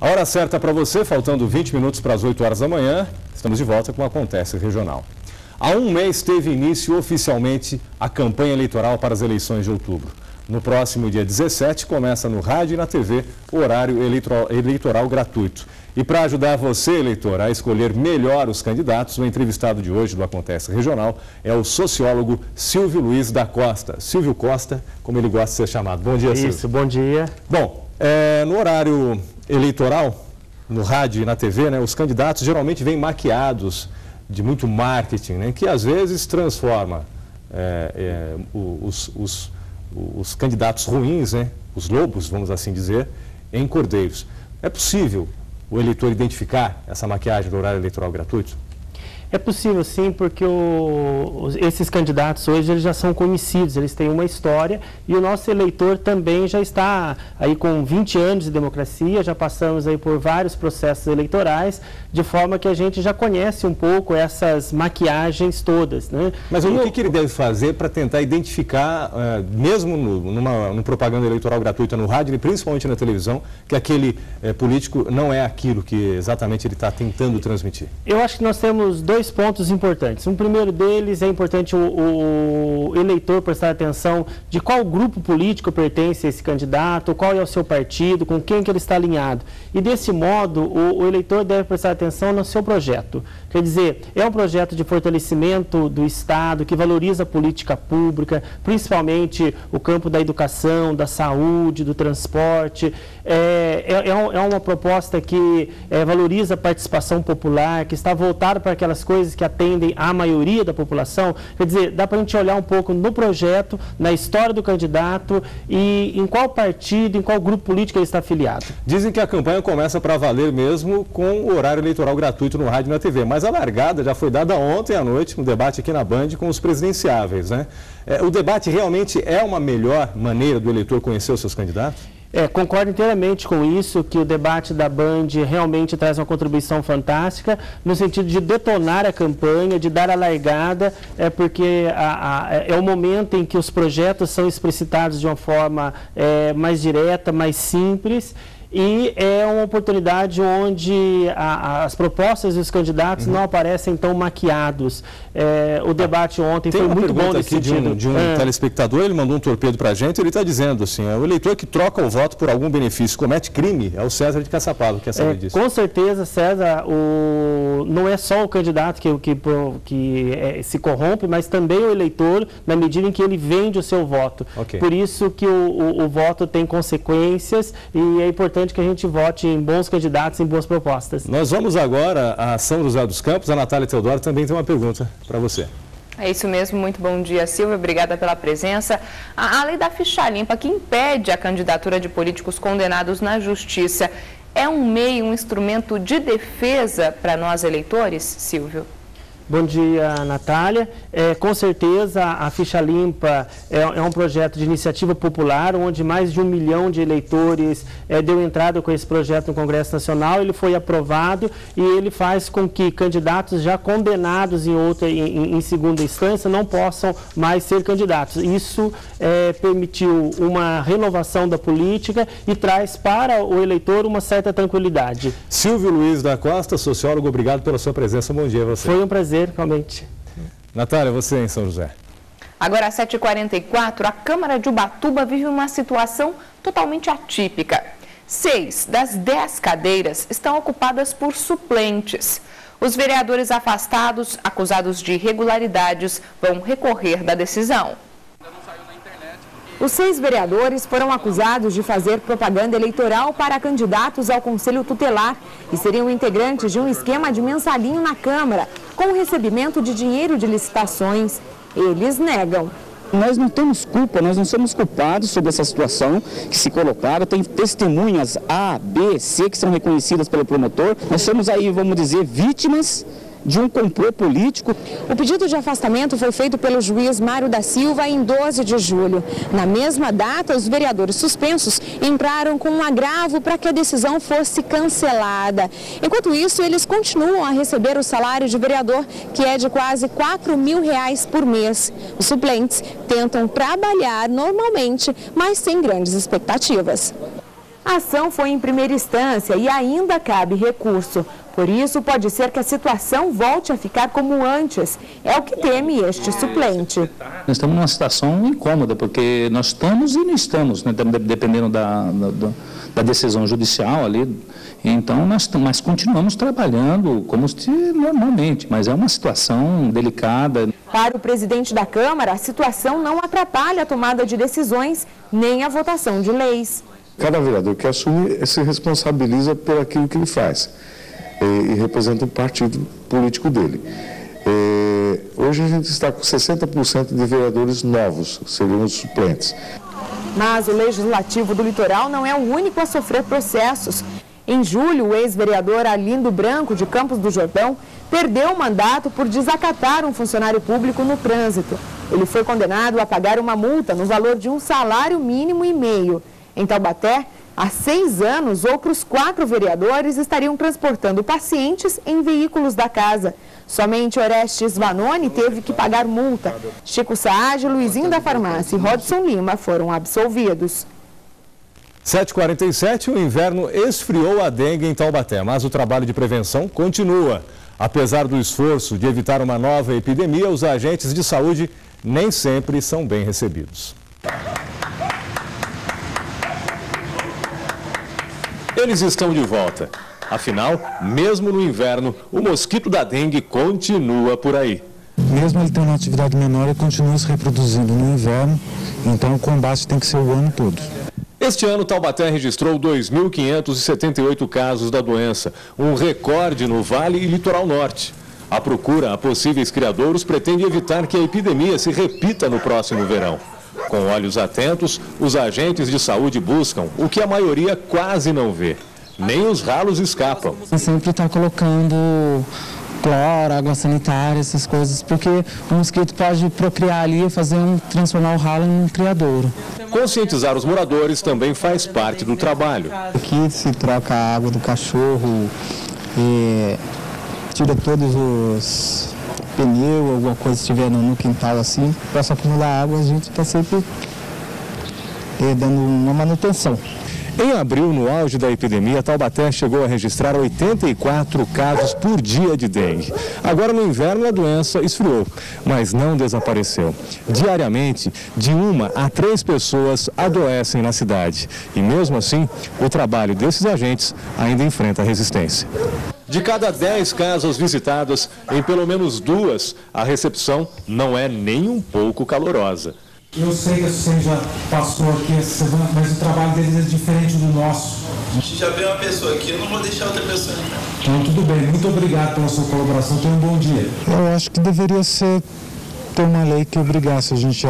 A hora certa para você, faltando 20 minutos para as 8 horas da manhã, estamos de volta com o Acontece Regional. Há um mês teve início oficialmente a campanha eleitoral para as eleições de outubro. No próximo dia 17, começa no rádio e na TV o horário eleitoral gratuito. E para ajudar você, eleitor, a escolher melhor os candidatos, o entrevistado de hoje do Acontece Regional é o sociólogo Silvio Luiz da Costa. Silvio Costa, como ele gosta de ser chamado. Bom dia, Silvio. Isso, bom dia. Bom, no horário eleitoral, no rádio e na TV, né, os candidatos geralmente vêm maquiados de muito marketing, né, que às vezes transforma os candidatos ruins, né, os lobos, vamos assim dizer, em cordeiros. É possível o eleitor identificar essa maquiagem do horário eleitoral gratuito? É possível sim, porque esses candidatos hoje eles já são conhecidos, eles têm uma história e o nosso eleitor também já está aí com 20 anos de democracia, já passamos aí por vários processos eleitorais, de forma que a gente já conhece um pouco essas maquiagens todas, né? Mas o que ele deve fazer para tentar identificar, mesmo numa propaganda eleitoral gratuita no rádio e principalmente na televisão, que aquele político não é aquilo que exatamente ele está tentando transmitir? Eu acho que nós temos dois pontos importantes. Um primeiro deles é importante o eleitor prestar atenção de qual grupo político pertence a esse candidato, qual é o seu partido, com quem que ele está alinhado. E desse modo, o eleitor deve prestar atenção no seu projeto. Quer dizer, é um projeto de fortalecimento do Estado, que valoriza a política pública, principalmente o campo da educação, da saúde, do transporte. É uma proposta que valoriza a participação popular, que está voltada para aquelas coisas que atendem à maioria da população. Quer dizer, dá para a gente olhar um pouco no projeto, na história do candidato e em qual partido, em qual grupo político ele está afiliado. Dizem que a campanha começa para valer mesmo com o horário eleitoral gratuito no rádio e na TV, mas a largada já foi dada ontem à noite, no debate aqui na Band com os presidenciáveis, né? O debate realmente é uma melhor maneira do eleitor conhecer os seus candidatos? Concordo inteiramente com isso, que o debate da Band realmente traz uma contribuição fantástica, no sentido de detonar a campanha, de dar a largada, porque é o momento em que os projetos são explicitados de uma forma mais direta, mais simples, e é uma oportunidade onde as propostas dos candidatos não aparecem tão maquiados. O debate ontem foi muito bom nesse sentido. De um telespectador, ele mandou um torpedo para a gente, ele está dizendo assim, o eleitor que troca o voto por algum benefício, comete crime, é o César de Caçapava, quer saber disso. Com certeza, César, não é só o candidato que se corrompe, mas também o eleitor, na medida em que ele vende o seu voto. Okay. Por isso que o voto tem consequências e é importante que a gente vote em bons candidatos, em boas propostas. Nós vamos agora a São José dos Campos. A Natália Teodoro também tem uma pergunta para você. É isso mesmo, muito bom dia, Silvia, obrigada pela presença. A lei da ficha limpa, que impede a candidatura de políticos condenados na justiça, é um meio, um instrumento de defesa para nós eleitores, Silvio? Bom dia, Natália. Com certeza, a Ficha Limpa é um projeto de iniciativa popular, onde mais de 1 milhão de eleitores deu entrada com esse projeto no Congresso Nacional. Ele foi aprovado e ele faz com que candidatos já condenados em segunda instância não possam mais ser candidatos. Isso permitiu uma renovação da política e traz para o eleitor uma certa tranquilidade. Silvio Luiz da Costa, sociólogo, obrigado pela sua presença. Bom dia a você. Foi um prazer. Realmente. Natália, você em São José. Agora, às 7h44, a Câmara de Ubatuba vive uma situação totalmente atípica. 6 das 10 cadeiras estão ocupadas por suplentes. Os vereadores afastados, acusados de irregularidades, vão recorrer da decisão. Os 6 vereadores foram acusados de fazer propaganda eleitoral para candidatos ao Conselho Tutelar e seriam integrantes de um esquema de mensalinho na Câmara, com o recebimento de dinheiro de licitações. Eles negam. Nós não temos culpa, nós não somos culpados sobre essa situação que se colocaram. Tem testemunhas A, B, C que são reconhecidas pelo promotor. Nós somos aí, vamos dizer, vítimas de um complô político. O pedido de afastamento foi feito pelo juiz Mário da Silva em 12 de julho. Na mesma data, os vereadores suspensos entraram com um agravo para que a decisão fosse cancelada. Enquanto isso, eles continuam a receber o salário de vereador, que é de quase R$4.000 por mês. Os suplentes tentam trabalhar normalmente, mas sem grandes expectativas. A ação foi em primeira instância e ainda cabe recurso. Por isso, pode ser que a situação volte a ficar como antes. É o que teme este suplente. Nós estamos numa situação incômoda, porque nós estamos e não estamos, né, dependendo da decisão judicial ali. Então, nós continuamos trabalhando como se normalmente, mas é uma situação delicada. Para o presidente da Câmara, a situação não atrapalha a tomada de decisões nem a votação de leis. Cada vereador que assume se responsabiliza por aquilo que ele faz e representa o partido político dele. Hoje a gente está com 60% de vereadores novos, seriam os suplentes. Mas o Legislativo do Litoral não é o único a sofrer processos. Em julho, o ex-vereador Arlindo Branco, de Campos do Jordão, perdeu o mandato por desacatar um funcionário público no trânsito. Ele foi condenado a pagar uma multa no valor de 1,5 salário mínimo. Em Taubaté, há 6 anos, outros 4 vereadores estariam transportando pacientes em veículos da casa. Somente Orestes Vanoni teve que pagar multa. Chico Saad, Luizinho da Farmácia e Rodson Lima foram absolvidos. 7h47, o inverno esfriou a dengue em Taubaté, mas o trabalho de prevenção continua. Apesar do esforço de evitar uma nova epidemia, os agentes de saúde nem sempre são bem recebidos. Eles estão de volta. Afinal, mesmo no inverno, o mosquito da dengue continua por aí. Mesmo ele tendo uma atividade menor, ele continua se reproduzindo no inverno, então o combate tem que ser o ano todo. Este ano, Taubaté registrou 2.578 casos da doença, um recorde no Vale e Litoral Norte. A procura a possíveis criadouros pretende evitar que a epidemia se repita no próximo verão. Com olhos atentos, os agentes de saúde buscam o que a maioria quase não vê. Nem os ralos escapam. Sempre está colocando cloro, água sanitária, essas coisas, porque o mosquito pode procriar ali e transformar o ralo em um criadouro. Conscientizar os moradores também faz parte do trabalho. Aqui se troca a água do cachorro, tira todos os pneus, alguma coisa que estiver no quintal assim, para acumular água, a gente está sempre dando uma manutenção. Em abril, no auge da epidemia, Taubaté chegou a registrar 84 casos por dia de dengue. Agora, no inverno, a doença esfriou, mas não desapareceu. Diariamente, de 1 a 3 pessoas adoecem na cidade. E mesmo assim, o trabalho desses agentes ainda enfrenta resistência. De cada 10 casas visitadas, em pelo menos 2, a recepção não é nem um pouco calorosa. Eu sei que você já passou aqui essa semana, mas o trabalho deles é diferente do nosso. Se já veio uma pessoa aqui, eu não vou deixar outra pessoa entrar. Então, tudo bem. Muito obrigado pela sua colaboração. Tenha um bom dia. Eu acho que deveria ter uma lei que obrigasse a gente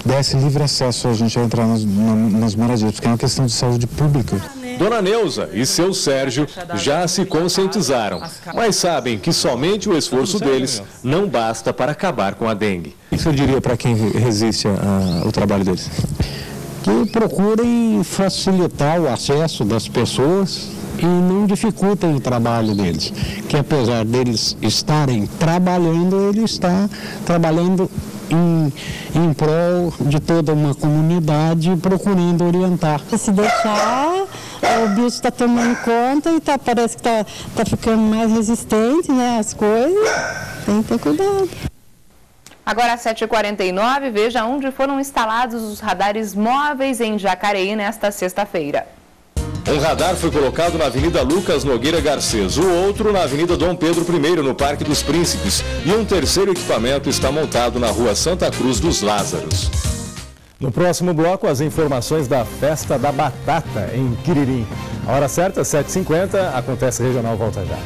desse livre acesso a gente a entrar nas moradias, porque é uma questão de saúde pública. Dona Neuza e seu Sérgio já se conscientizaram, mas sabem que somente o esforço deles não basta para acabar com a dengue. O que o senhor diria para quem resiste ao trabalho deles? Que procurem facilitar o acesso das pessoas e não dificultem o trabalho deles. Que apesar deles estarem trabalhando, ele está trabalhando em prol de toda uma comunidade, procurando orientar. Se deixar, o bicho está tomando conta e parece que está ficando mais resistente, né, às coisas. Tem que ter cuidado. Agora, às 7h49, veja onde foram instalados os radares móveis em Jacareí nesta sexta-feira. Um radar foi colocado na Avenida Lucas Nogueira Garcês, o outro na Avenida Dom Pedro I, no Parque dos Príncipes, e um terceiro equipamento está montado na Rua Santa Cruz dos Lázaros. No próximo bloco, as informações da Festa da Batata em Quiririm. A hora certa, 7h50, acontece Regional, volta já.